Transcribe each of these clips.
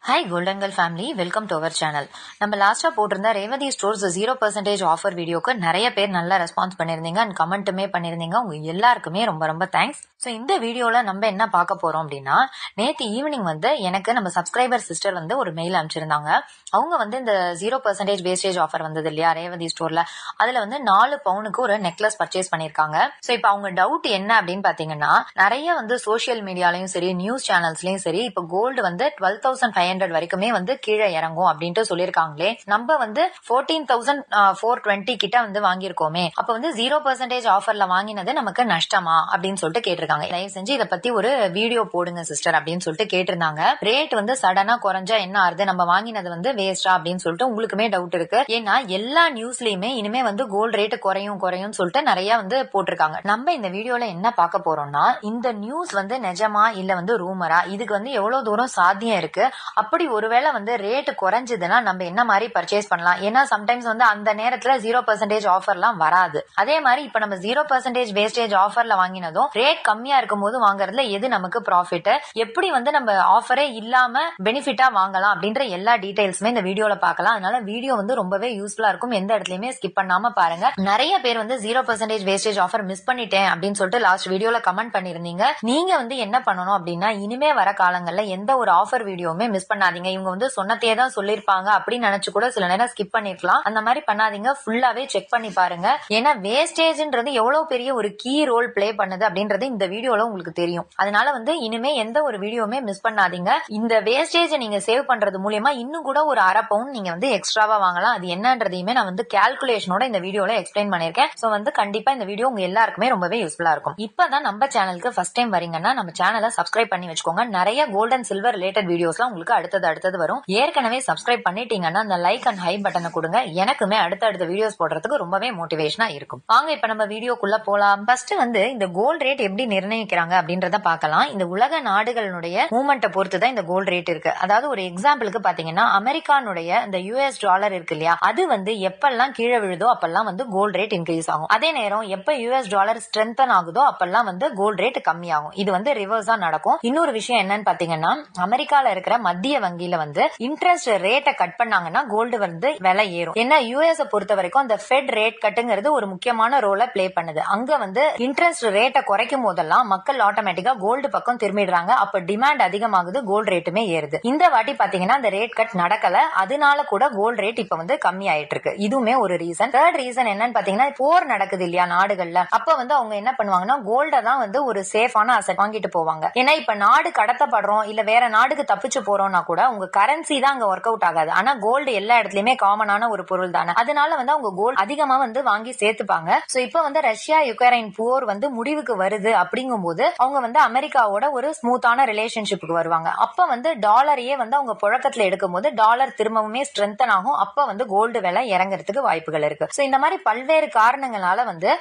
Hi கோல்டன்கல் family, welcome to our channel. நம்ம லாஸ்ட்டாக போட்டிருந்த ரேவதி ஸ்டோர்ஸ் 0% ஆஃபர் வீடியோக்கு நிறைய பேர் நல்லா ரெஸ்பான்ஸ் பண்ணியிருந்தீங்க அண்ட் கமெண்ட்டுமே பண்ணியிருந்தீங்க. உங்க எல்லாருக்குமே ரொம்ப ரொம்ப தேங்க்ஸ். ஸோ இந்த வீடியோவில் நம்ம என்ன பார்க்க போகிறோம் அப்படின்னா, நேற்று ஈவினிங் எனக்கு நம்ம சப்ஸ்கிரைபர் சிஸ்டர் ஒரு மெயில் அனுப்பிச்சிருந்தாங்க. அவங்க இந்த 0% வேஸ்டேஜ் ஆஃபர் வந்தது இல்லையா ரேவதி ஸ்டோரில், அதில் 4 பவுனுக்கு ஒரு நெக்லஸ் பர்ச்சேஸ் பண்ணியிருக்காங்க. ஸோ இப்போ அவங்க டவுட் என்ன அப்படின்னு பார்த்தீங்கன்னா, நிறைய சோஷியல் மீடியாலையும் சரி நியூஸ் சேனல்ஸ்லையும் சரி இப்போ கோல்டு 12,500 வரைக்குமே கீழே இறங்கும் அப்படின்ட்டு சொல்லிருக்காங்களே, நம்ம 14,420 கிட்ட வாங்கியிருக்கோமே, அப்ப 0% ஆஃபர்ல வாங்கினது நமக்கு நஷ்டமா அப்படின்னு சொல்லிட்டு கேட்டிருக்காங்க. தயவு செஞ்சு இதை பத்தி ஒரு வீடியோ போடுங்க சிஸ்டர் அப்படின்னு சொல்லிட்டு கேட்டிருந்தாங்க. ரேட் சடனா குறைஞ்சா என்ன ஆறுது, நம்ம வாங்கினது வேஸ்டா அப்படின்னு சொல்லிட்டு உங்களுக்குமே டவுட் இருக்கு. ஏன்னா எல்லா நியூஸ்லயுமே இனிமே கோல்டு ரேட் குறையும் சொல்லிட்டு நிறைய போட்டிருக்காங்க. நம்ம இந்த வீடியோல என்ன பார்க்க போறோம்னா, இந்த நியூஸ் நிஜமா இல்ல ரூமரா, இதுக்கு எவ்வளவு தூரம் சாத்தியம் இருக்கு, அப்படி ஒருவேளை ரேட் குறைஞ்சதுன்னா நம்ம என்ன மாதிரி பர்ச்சேஸ் பண்ணலாம். ஏன்னா சம்டைம்ஸ் அந்த நேரத்துல 0% ஆஃபர்லாம் வராது. அதே மாதிரி இப்ப நம்ம 0% வேஸ்டேஜ் ஆஃபர்ல வாங்கினதும் ரேட் கம்மியா இருக்கும் போது வாங்குறதுல எது நமக்கு ப்ராஃபிட், எப்படி நம்ம ஆஃபரே இல்லாம பெனிஃபிட்டா வாங்கலாம் அப்படின்ற எல்லா டீடைல்ஸுமே இந்த வீடியோல பார்க்கலாம். அதனால வீடியோ ரொம்பவே யூஸ்ஃபுல்லா இருக்கும். எந்த இடத்துலயுமே ஸ்கிப் பண்ணாம பாருங்க. நிறைய பேர் 0% வேஸ்டேஜ் ஆஃபர் மிஸ் பண்ணிட்டேன் அப்படின்னு சொல்லிட்டு லாஸ்ட் வீடியோல கமெண்ட் பண்ணிருந்தீங்க. நீங்க என்ன பண்ணணும் அப்படின்னா, இனிமே வர காலங்கள்ல எந்த ஒரு ஆஃபர் வீடியோவுமே மிஸ் பண்ணாதீங்க. இவங்க சொன்னதே தான் சொல்லிருப்பாங்க அப்படின்னு நினைச்சு கூட சில நேரம் ஸ்கிப் பண்ணிருக்கலாம். அந்த மாதிரி பண்ணாதீங்க, ஃபுல்லாவே செக் பண்ணி பாருங்க. ஏன்னா வேஸ்டேஜ்ன்றது எவ்வளவு பெரிய ஒரு கீ ரோல் பிளே பண்ணுது அப்படின்றது இந்த வீடியோல உங்களுக்கு தெரியும். அதனால இனிமே எந்த ஒரு வீடியோவுமே மிஸ் பண்ணாதீங்க. இந்த வேஸ்டேஜ் நீங்க சேவ் பண்றது மூலியமா இன்னும் கூட ஒரு அரை பவுன் நீங்க எக்ஸ்ட்ராவா வாங்கலாம். அது என்னன்றதையுமே நான் கால்குலேஷனோட இந்த வீடியோல எக்ஸ்பிளைன் பண்ணிருக்கேன். சோ கண்டிப்பா இந்த வீடியோ உங்க எல்லாருக்குமே ரொம்பவே யூஸ்ஃபுல்லா இருக்கும். இப்பதான் நம்ம சேனலுக்கு ஃபர்ஸ்ட் டைம் வரீங்கன்னா நம்ம சேனலை சப்ஸ்கிரைப் பண்ணி வச்சுக்கோங்க. நிறைய கோல்ட் அண்ட் சில்வர் ரிலேட்டட் வீடியோஸ்லாம் உங்களுக்கு அடுத்தது வரும். ஏற்கனவே சப்ஸ்கிரைப் பண்ணிட்டீங்கன்னா அந்த லைக் அண்ட் ஹை பட்டனை கொடுங்க. எனக்குமே அடுத்த வீடியோஸ் போடுறதுக்கு ரொம்பவே மோட்டிவேஷனா இருக்கும். வாங்க இப்ப நம்ம வீடியோக்குள்ள போலாம். ஃபர்ஸ்ட் இந்த கோல்ட் ரேட் எப்படி நிர்ணயிக்கிறாங்க அப்படின்றத பார்க்கலாம். இந்த உலக நாடுகளுடைய மூவ்மெண்ட்டை பொறுத்து தான் இந்த கோல்ட் ரேட் இருக்கு. அதாவது ஒரு எக்ஸாம்பிளுக்கு பாத்தீங்கன்னா, அமெரிக்கானுடைய இந்த யூஎஸ் டாலர் இருக்கு இல்லையா, அது எப்பெல்லாம் கீழே விழுதோ அப்பெல்லாம் கோல்ட் ரேட் இன்க்ரீஸ் ஆகும். அதே நேரம் எப்ப யூஎஸ் டாலர் ஸ்ட்ரென்தன் ஆகுதோ அப்பெல்லாம் கோல்ட் ரேட் கம்மியாகும். இது ரிவர்ஸா நடக்கும். இன்னொரு விஷயம் என்னன்னு பாத்தீங்கன்னா, அமெரிக்கால இருக்கிற மத்திய வங்கியில இன்ட்ரெஸ்ட் ரேட்டை கட் பண்ணாங்கன்னா கோல்டு விலை ஏறும். ஏன்னா யூஎஸ் பொறுத்த வரைக்கும் அந்த ஃபெட் ரேட் கட்டுங்கிறது ஒரு முக்கியமான ரோலை பிளே பண்ணுது. அங்க இன்ட்ரெஸ்ட் ரேட்டை குறைக்கும் போதெல்லாம் மக்கள் ஆட்டோமேட்டிக்கா கோல்டு பக்கம் திரும்பிடுறாங்க. அப்ப டிமாண்ட் அதிகமாகுது, கோல்டு ரேட்டுமே ஏறுது. இந்த வாட்டி பாத்தீங்கன்னா அந்த ரேட் கட் நடக்கல, அதனால கூட கோல்டு ரேட் இப்ப கம்மி ஆயிட்டு இருக்கு. இதுவுமே ஒரு ரீசன். தேர்ட் ரீசன் என்னன்னு பாத்தீங்கன்னா, போர் நடக்குது இல்லையா நாடுகள்ல, அப்ப அவங்க என்ன பண்ணுவாங்கன்னா கோல்ட தான் ஒரு சேஃபான அசெட் வாங்கிட்டு போவாங்க. ஏன்னா இப்ப நாடு கடத்தப்படுறோம் இல்ல வேற நாடுக்கு தப்பிச்சு போறோம்னா கூட உங்க கரன்சி தான் அங்க ஒர்க் அவுட் ஆகாது. ஆனா கோல்டு எல்லா இடத்துலயுமே காமனான ஒரு பொருள் தானே. அதனால அவங்க கோல்டு அதிகமா வாங்கி சேர்த்துப்பாங்க. சோ இப்ப ரஷ்யா யுக்ரைன் போர் முடிவுக்கு வருது அப்படிங்கும் போது அவங்க அமெரிக்காவோட ஒரு ஸ்மூத்தான ரிலேஷன்ஷிப்புக்கு வருவாங்க. அப்ப டாலரையே அவங்க புழக்கத்துல எடுக்கும் போது டாலர் திரும்பவுமே ஸ்ட்ரென்தன் ஆகும். அப்ப கோல்டு விலை இறங்குறதுக்கு வாய்ப்புகள் இருக்கு. சோ இந்த மாதிரி பல்வேறு காரணங்களால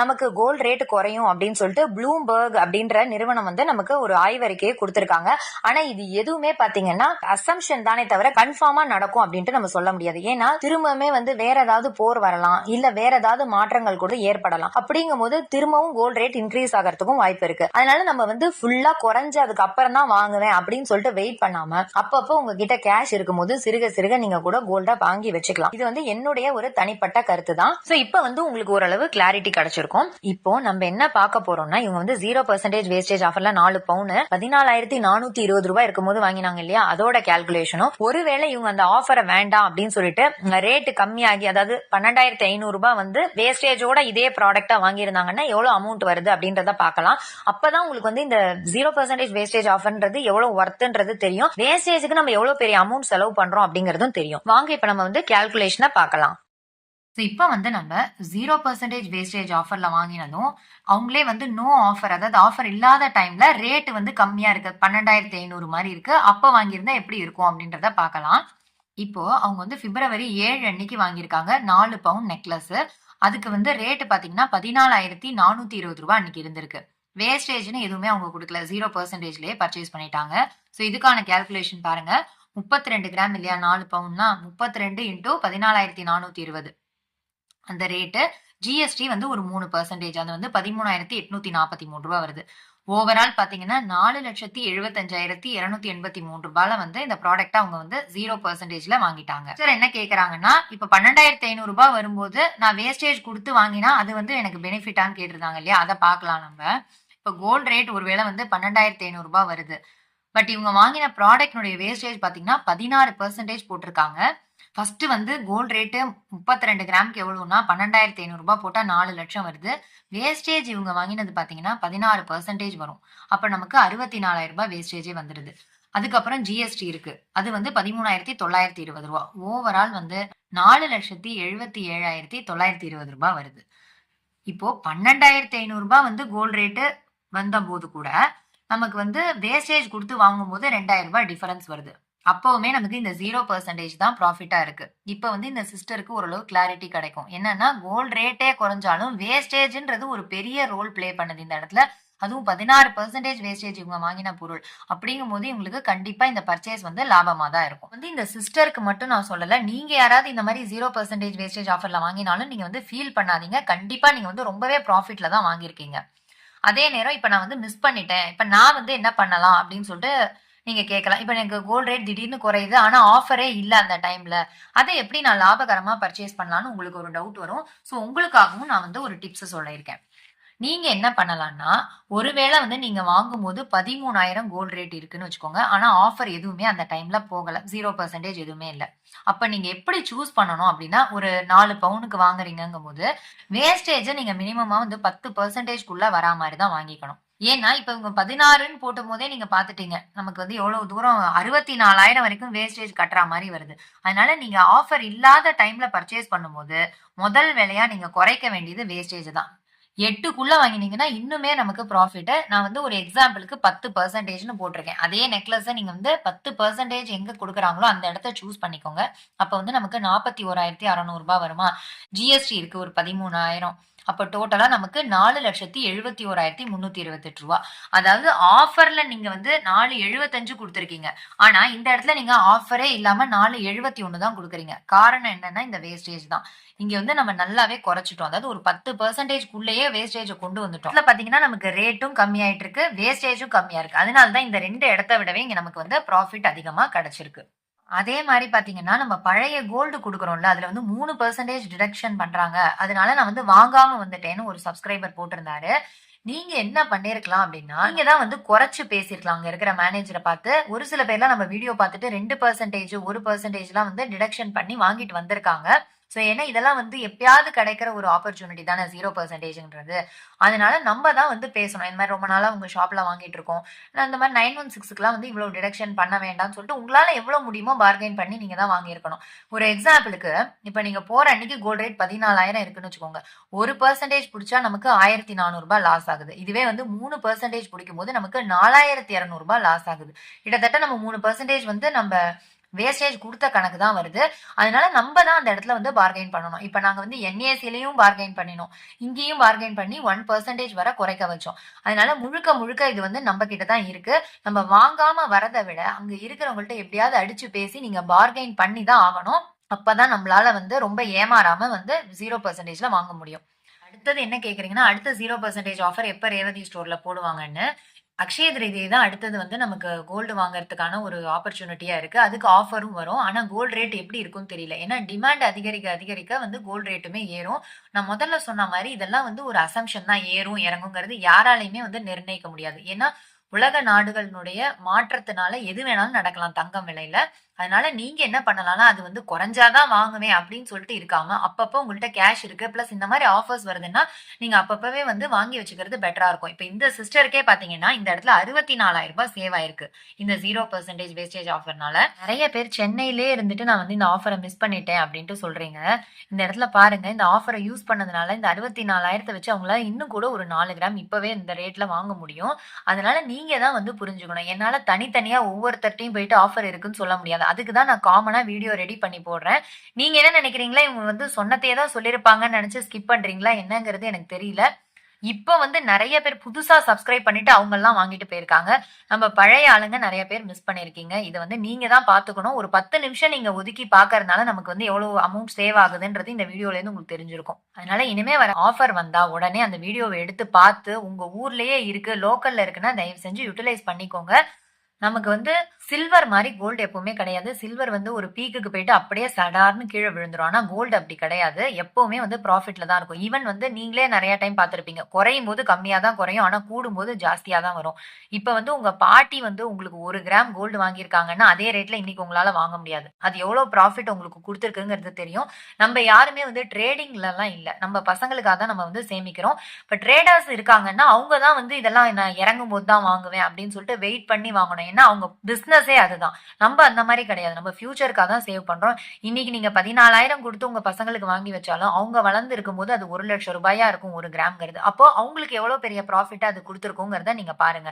நமக்கு கோல்டு ரேட் குறையும் அப்படின்னு சொல்லிட்டு ப்ளூம்பர்க் அப்படின்ற நிறுவனம் நமக்கு ஒரு ஆய்வறிக்கையை கொடுத்திருக்காங்க. ஆனா இது எதுவுமே பாத்தீங்கன்னா அசம்ஷன் தானே தவிர கன்ஃபார்மா நடக்கும் அப்படின்ட்டு நம்ம சொல்ல முடியாது. ஏன்னா திரும்பவுமே வேற ஏதாவது போர் வரலாம், இல்ல வேற ஏதாவது மாற்றங்கள் கூட ஏற்படலாம். அப்படிங்கும் போது திரும்பவும் கோல்ட் ரேட் இன்க்ரீஸ் ஆகிறதுக்கும் வாய்ப்பு இருக்கு. அதனால நம்ம ஃபுல்லா குறைஞ்சு அதுக்கு அப்புறம் தான் வாங்குவேன் அப்படின்னு சொல்லிட்டு வெயிட் பண்ணாம அப்பப்போ உங்ககிட்ட கேஷ் இருக்கும்போது சிறுக நீங்க கூட கோல்டா வாங்கி வச்சுக்கலாம். இது என்னுடைய ஒரு தனிப்பட்ட கருத்து தான். சோ இப்ப உங்களுக்கு ஓரளவு கிளாரிட்டி கிடைச்சிருக்கும். இப்போ நம்ம என்ன பார்க்க போறோம்னா, இவங்க 0% வேஸ்டேஜ் ஆஃபர்ல 4 பவுன் 14,420 ரூபாய் இருக்கும்போது வாங்கினாங்க இல்லையா, அதோட கால்குலேஷனும் ஒருவேளை இவங்க அந்த ஆஃபரை வேண்டாம் அப்படின்னு சொல்லிட்டு ரேட் கம்மியாகி அதாவது 12,500 ரூபாய் வேஸ்டேஜோட இதே ப்ராடக்டா வாங்கியிருந்தாங்கன்னா எவ்வளவு அமௌண்ட் வருது அப்படின்றத பார்க்கலாம். அப்பதான் உங்களுக்கு இந்த 0% வேஸ்டேஜ் ஆஃபர்ன்றது எவ்வளவு ஒர்த்ன்றது தெரியும். வேஸ்டேஜுக்கு நம்ம எவ்வளவு பெரிய அமௌண்ட் செலவு பண்றோம் அப்படிங்கறதும் தெரியும். வாங்க இப்ப நம்ம கால்குலேஷனை பார்க்கலாம். இப்ப நம்ம 0% வேஸ்டேஜ் ஆஃபர்ல வாங்கினதும் அவங்களே நோ ஆஃபர், அதாவது ஆஃபர் இல்லாத டைம்ல ரேட் கம்மியா இருக்கு, 12,500 மாதிரி இருக்கு, அப்ப வாங்கியிருந்தா எப்படி இருக்கும் அப்படின்றத பார்க்கலாம். இப்போ அவங்க பிப்ரவரி 7 அன்னைக்கு வாங்கியிருக்காங்க 4 பவுண்ட் நெக்லஸ். அதுக்கு ரேட் பாத்தீங்கன்னா 14,420 ரூபாய் அன்னைக்கு இருந்திருக்கு. வேஸ்டேஜ்னு எதுவுமே அவங்க கொடுக்கல, 0%லயே பர்ச்சேஸ் பண்ணிட்டாங்க. சோ இதுக்கான கால்குலேஷன் பாருங்க. 32 கிராம் இல்லையா 4 பவுண்ட்னா 32 × 14,420 அந்த ரேட்டு ஜிஎஸ்டி வந்து ஒரு 3%, அது வந்து 13,843 ரூபாய் வருது. ஓவரால் பாத்தீங்கன்னா 4,75,283 ரூபாயில வந்து இந்த ப்ராடக்ட் அவங்க வந்து 0%ல வாங்கிட்டாங்க. சார் என்ன கேக்குறாங்கன்னா, இப்ப 12,500 ரூபாய் வரும்போது நான் வேஸ்டேஜ் கொடுத்து வாங்கினா அது வந்து எனக்கு பெனிஃபிட்டான்னு கேட்டிருந்தாங்க இல்லையா? அதை பார்க்கலாம் நம்ம. இப்ப கோல்ட் ரேட் ஒருவேளை வந்து 12,500 ரூபாய் வருது. பட் இவங்க வாங்கின ப்ராடக்ட்னுடைய வேஸ்டேஜ் பாத்தீங்கன்னா 16% போட்டிருக்காங்க. ஃபர்ஸ்ட் வந்து கோல்ட் ரேட்டு 32 கிராமுக்கு எவ்வளவுன்னா 12,500 ரூபாய் போட்டா 4 லட்சம் வருது. வேஸ்டேஜ் இவங்க வாங்கினது பாத்தீங்கன்னா 16% வரும். அப்ப நமக்கு 64,000 ரூபாய் வேஸ்டேஜே வந்துருது. அதுக்கப்புறம் ஜிஎஸ்டி இருக்கு. அது வந்து 13,920 ரூபாய். ஓவரால் வந்து 4,77,920 ரூபாய் வருது. இப்போ 12,500 ரூபாய் வந்து கோல்ட் ரேட்டு வந்த போது கூட நமக்கு வந்து வேஸ்டேஜ் கொடுத்து வாங்கும் போது 2,000 ரூபாய் டிஃபரன்ஸ் வருது. அப்பவுமே நமக்கு இந்த 0% தான் ப்ராஃபிட்டா இருக்கு. இப்ப வந்து இந்த சிஸ்டருக்கு ஓரளவு கிளாரிட்டி கிடைக்கும். என்னன்னா கோல்ட் ரேட்டே குறைஞ்சாலும் வேஸ்டேஜ்ன்றது ஒரு பெரிய ரோல் பிளே பண்ணுது இந்த இடத்துல. அதுவும் 16% வேஸ்டேஜ் இவங்க வாங்கின பொருள் அப்படிங்கும் போது இவங்களுக்கு கண்டிப்பா இந்த பர்ச்சேஸ் வந்து லாபமா தான் இருக்கும். வந்து இந்த சிஸ்டருக்கு மட்டும் நான் சொல்லல, நீங்க யாராவது இந்த மாதிரி 0% வேஸ்டேஜ் ஆஃபர்ல வாங்கினாலும் நீங்க வந்து ஃபீல் பண்ணாதீங்க. கண்டிப்பா நீங்க வந்து ரொம்பவே ப்ராஃபிட்ல தான் வாங்கியிருக்கீங்க. அதே நேரம் இப்ப நான் வந்து மிஸ் பண்ணிட்டேன், இப்ப நான் வந்து என்ன பண்ணலாம் அப்படின்னு சொல்லிட்டு நீங்க கேட்கலாம். இப்ப எனக்கு கோல்ட் ரேட் திடீர்னு குறையுது, ஆனா ஆஃபரே இல்ல அந்த டைம்ல, அதை எப்படி நான் லாபகரமா பர்ச்சேஸ் பண்ணலாம்னு உங்களுக்கு ஒரு டவுட் வரும். சோ உங்களுக்காகவும் நான் வந்து ஒரு டிப்ஸ் சொல்லியிருக்கேன். நீங்க என்ன பண்ணலாம்னா, ஒருவேளை வந்து நீங்க வாங்கும்போது 13,000 கோல்ட் ரேட் இருக்குன்னு வச்சுக்கோங்க. ஆனா ஆஃபர் எதுவுமே அந்த டைம்ல போகல. 0% எதுவுமே இல்ல. அப்ப நீங்க எப்படி சூஸ் பண்ணணும் அப்படின்னா, ஒரு 4 பவுனுக்கு வாங்குறீங்கங்கும் போது வேஸ்டேஜ நீங்க மினிமமா வந்து 10%க்குள்ள வரா மாதிரி தான் வாங்கிக்கணும். ஏன்னா இப்ப இவங்க 16ன்னு போட்டும் போதே நீங்க பாத்துட்டீங்க. நமக்கு வந்து எவ்வளவு தூரம் 64,000 வரைக்கும் வேஸ்டேஜ் கட்டுற மாதிரி வருது. அதனால நீங்க ஆஃபர் இல்லாத டைம்ல பர்ச்சேஸ் பண்ணும்போது முதல் வேலையா நீங்க குறைக்க வேண்டியது வேஸ்டேஜ் தான். 8க்குள்ள வாங்கினீங்கன்னா இன்னுமே நமக்கு ப்ராஃபிட். நான் வந்து ஒரு எக்ஸாம்பிளுக்கு 10%ன்னு போட்டிருக்கேன். அதே நெக்லஸை நீங்க வந்து 10% எங்க கொடுக்குறாங்களோ அந்த இடத்த சூஸ் பண்ணிக்கோங்க. அப்ப வந்து நமக்கு 41,600 ரூபாய் வருமா? ஜிஎஸ்டி இருக்கு ஒரு 13,000. அப்ப டோட்டலா நமக்கு 4,71,328 ரூபாய். அதாவது ஆஃபர்ல நீங்க வந்து 4,75 கொடுத்துருக்கீங்க. ஆனா இந்த இடத்துல நீங்க ஆஃபரே இல்லாம 4,71 தான் கொடுக்குறீங்க. காரணம் என்னன்னா இந்த வேஸ்டேஜ் தான். இங்க வந்து நம்ம நல்லாவே குறைச்சிட்டோம். அதாவது ஒரு 10%க்குள்ளேயே வேஸ்டேஜ் கொண்டு வந்துட்டோம். இதுல பாத்தீங்கன்னா நமக்கு ரேட்டும் கம்மியாயிட்டு இருக்கு, வேஸ்டேஜும் கம்மியா இருக்கு. அதனாலதான் இந்த 2 இடத்த விடவே இங்க நமக்கு வந்து ப்ராஃபிட் அதிகமா கிடைச்சிருக்கு. அதே மாதிரி பாத்தீங்கன்னா நம்ம பழைய கோல்டு கொடுக்குறோம்ல, அதுல வந்து 3% டிடக்ஷன் பண்றாங்க. அதனால நான் வந்து வாங்காம வந்துட்டேன்னு ஒரு சப்ஸ்கிரைபர் போட்டிருந்தாரு. நீங்க என்ன பண்ணிருக்கலாம் அப்படின்னா, நீங்க தான் வந்து குறைச்சு பேசிருக்கலாம் அங்க இருக்கிற மேனேஜரை பார்த்து. ஒரு சில பேர்லாம் நம்ம வீடியோ பார்த்துட்டு 2%, 1% வந்து டிடக்ஷன் பண்ணி வாங்கிட்டு வந்திருக்காங்க. சோ ஏன்னா இதெல்லாம் வந்து எப்பயாவது கிடைக்கிற ஒரு ஆப்பர்ச்சுனிட்டி தானே 0%ன்றது. அதனால நம்ம தான் வந்து பேசணும். இந்த மாதிரி ரொம்ப நாளா உங்க ஷாப்ல வாங்கிட்டு இருக்கோம், இந்த மாதிரி 916க்குலாம் வந்து இவ்வளவு டிடக்ஷன் பண்ண வேண்டாம்னு சொல்லிட்டு உங்களால எவ்வளவு முடியுமோ பார்கெயின் பண்ணி நீங்க தான் வாங்கியிருக்கணும். ஒரு எக்ஸாம்பிளுக்கு இப்ப நீங்க போற அன்னைக்கு கோல்ட் ரேட் 14,000 இருக்குன்னு வச்சுக்கோங்க. 1% பிடிச்சா நமக்கு 1,400 ரூபாய் லாஸ் ஆகுது. இதுவே வந்து 3% பிடிக்கும் போது நமக்கு 4,200 ரூபாய் லாஸ் ஆகுது. கிட்டத்தட்ட நம்ம 3% வந்து நம்ம வேஸ்டேஜ் கொடுத்த கணக்கு தான் வருது. அதனால நம்ம தான் அந்த இடத்துல வந்து பார்கெயின் பண்ணணும். இப்ப நாங்க வந்து என்ஏசிலையும் பார்கெயின் பண்ணினோம், இங்கேயும் பார்கெயின் பண்ணி 1% வரை குறைக்க வச்சோம். அதனால முழுக்க முழுக்க இது வந்து நம்ம கிட்ட தான் இருக்கு. நம்ம வாங்காம வரதை விட அங்க இருக்கிறவங்கள்ட்ட எப்படியாவது அடிச்சு பேசி நீங்க பார்கெயின் பண்ணி தான் ஆகணும். அப்பதான் நம்மளால வந்து ரொம்ப ஏமாறாம வந்து 0%ல வாங்க முடியும். அடுத்தது என்ன கேக்குறீங்கன்னா, அடுத்த 0% ஆஃபர் எப்ப ரேவதி ஸ்டோர்ல போடுவாங்கன்னு. அக்ஷய திருதியை தான் அடுத்தது வந்து நமக்கு கோல்டு வாங்குறதுக்கான ஒரு ஆப்பர்ச்சுனிட்டியா இருக்கு. அதுக்கு ஆஃபரும் வரும். ஆனா கோல்டு ரேட் எப்படி இருக்கும்னு தெரியல. ஏன்னா டிமாண்ட் அதிகரிக்க அதிகரிக்க வந்து கோல்டு ரேட்டுமே ஏறும். நான் முதல்ல சொன்ன மாதிரி இதெல்லாம் வந்து ஒரு அசம்ஷன் தான், ஏறும் இறங்குங்கிறது யாராலையுமே வந்து நிர்ணயிக்க முடியாது. ஏன்னா உலக நாடுகளினுடைய மாற்றத்தினால எது வேணாலும் நடக்கலாம் தங்கம் விலையில. அதனால நீங்க என்ன பண்ணலாம்னா, அது வந்து குறைஞ்சாதான் வாங்குவேன் அப்படின்னு சொல்லிட்டு இருக்காம, அப்பப்ப உங்கள்ட்ட கேஷ் இருக்கு, பிளஸ் இந்த மாதிரி ஆஃபர்ஸ் வருதுன்னா நீங்க அப்பப்பவே வந்து வாங்கி வச்சுக்கிறது பெட்டரா இருக்கும். இப்ப இந்த சிஸ்டருக்கே பாத்தீங்கன்னா இந்த இடத்துல 64,000 ரூபாய் சேவ் ஆயிருக்கு இந்த 0% வேஸ்டேஜ் ஆஃபர்னால. நிறைய பேர் சென்னையிலே இருந்துட்டு நான் வந்து இந்த ஆஃபரை மிஸ் பண்ணிட்டேன் அப்படின்ட்டு சொல்றீங்க. இந்த இடத்துல பாருங்க, இந்த ஆஃபரை யூஸ் பண்ணதுனால இந்த 64,000 வச்சு அவங்களால இன்னும் கூட ஒரு 4 கிராம் இப்பவே இந்த ரேட்ல வாங்க முடியும். அதனால நீங்க தான் வந்து புரிஞ்சுக்கணும். என்னால தனித்தனியா ஒவ்வொருத்தர்ட்டையும் போயிட்டு ஆஃபர் இருக்குன்னு சொல்ல முடியாது. அதுக்கு தான் நான் காமனா வீடியோ ரெடி பண்ணி போடுறேன். நீங்க என்ன நினைக்கிறீங்களா, இவங்க வந்து சொன்னதே தான் சொல்லியிருப்பாங்கன்னு நினைச்சு ஸ்கிப் பண்றீங்களா என்னங்கிறது எனக்கு தெரியல. இப்ப வந்து நிறைய பேர் புதுசா சப்ஸ்கிரைப் பண்ணிட்டு அவங்க எல்லாம் வாங்கிட்டு போயிருக்காங்க. நம்ம பழைய ஆளுங்க நிறைய பேர் மிஸ் பண்ணிருக்கீங்க. இத வந்து நீங்க தான் பாத்துக்கணும். ஒரு 10 நிமிஷம் நீங்க ஒதுக்கி பாக்கறதுனால நமக்கு வந்து எவ்வளவு அமௌண்ட் சேவ் ஆகுதுன்றது இந்த வீடியோல இருந்து உங்களுக்கு தெரிஞ்சிருக்கும். அதனால இனிமே வர ஆஃபர் வந்தா உடனே அந்த வீடியோவ எடுத்து பார்த்து உங்க ஊர்லயே இருக்கு, லோக்கல்ல இருக்குன்னா தயவு செஞ்சு யுட்டிலைஸ் பண்ணிக்கோங்க. நமக்கு வந்து சில்வர் மாரி கோல்டு எப்பவுமே கிடையாது. சில்வர் வந்து ஒரு பீக்குக்கு போயிட்டு அப்படியே சடார்ன்னு கீழ விழுந்துரும். ஆனா கோல்டு அப்படி கிடையாது. எப்பவுமே வந்து ப்ராஃபிட்ல தான் இருக்கும். ஈவன் வந்து நீங்களே நெறைய டைம் பார்த்திருப்பீங்க. குறையும்போது கம்மியா தான் குறையும். ஆனா கூடும்போது ஜாஸ்தியா தான் வரும். இப்ப வந்து உங்க பாட்டி வந்து உங்களுக்கு 1 கிராம் கோல்டு வாங்கியிருக்காங்கன்னா, அதே ரேட்ல இன்னைக்கு உங்களால வாங்க முடியாது. அது எவ்வளோ ப்ராஃபிட் உங்களுக்கு குடுத்துருக்குங்கிறது தெரியும். நம்ம யாருமே வந்து ட்ரேடிங்லலாம் இல்ல. நம்ம பசங்களுக்காக தான் நம்ம வந்து சேமிக்கிறோம். இப்ப ட்ரேடர்ஸ் இருக்காங்கன்னா, அவங்க தான் வந்து இதெல்லாம் நான் இறங்கும்போது தான் வாங்குவேன் அப்படின்னு சொல்லிட்டு வெயிட் பண்ணி வாங்கணும். ஏன்னா அவங்க பிசினஸே அதுதான். நம்ம அந்த மாரி கிடையாது. நம்ம ஃபியூச்சர்க்காக தான் சேவ் பண்றோம். இன்னைக்கு நீங்க 14,000 குடுத்து உங்க பசங்களுக்கு வாங்கி வச்சாலும், அவங்க வளர்ந்து இருக்கும்போது அது ரூ. 1,00,000 இருக்கும் 1 கிராம்ங்கிறது. அப்போ அவங்களுக்கு எவ்வளோ பெரிய ப்ராஃபிட்டா அது குடுத்துருக்குங்கிறத நீங்க பாருங்க.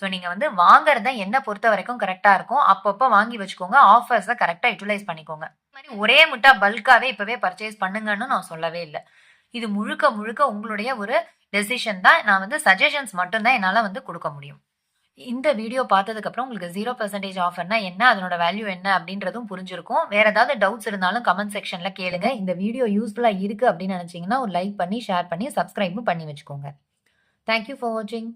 சோ நீங்க வந்து வாங்குறத என்ன பொறுத்தவரைக்கும் கரெக்ட்டா இருக்கும். அப்பப்ப வாங்கி வச்சுக்கோங்க. ஆஃபர்ஸ கரெக்ட்டா யுட்டிலைஸ் பண்ணிக்கோங்க. இந்த மாரி ஒரே முட்டா பல்க்காவே இப்பவே பர்ச்சேஸ் பண்ணுங்கன்னு நான் சொல்லவே இல்ல. இது முழுக்க முழுக்க உங்களுடைய ஒரு டெசிஷன் தான். நான் வந்து சஜஷன்ஸ் மட்டும் தான் என்னால வந்து குடுக்க முடியும். இந்த வீடியோ பார்த்ததுக்கு அப்புறம் உங்களுக்கு 0% ஆஃபர்னா என்ன? அதனோட வேல்யூ என்ன? அப்படின்றதும் புரிஞ்சிருக்கும். வேற ஏதாவது டவுட்ஸ் இருந்தாலும் கமெண்ட் செக்ஷன்ல கேளுங்க. இந்த வீடியோ யூஸ்ஃபுல்லா இருக்கு அப்படின்னு நினைச்சீங்கன்னா, ஒரு லைக் பண்ணி, ஷேர் பண்ணி, சப்ஸ்கிரைபும் பண்ணி வச்சுக்கோங்க. தேங்க் யூ ஃபார் வாட்சிங்.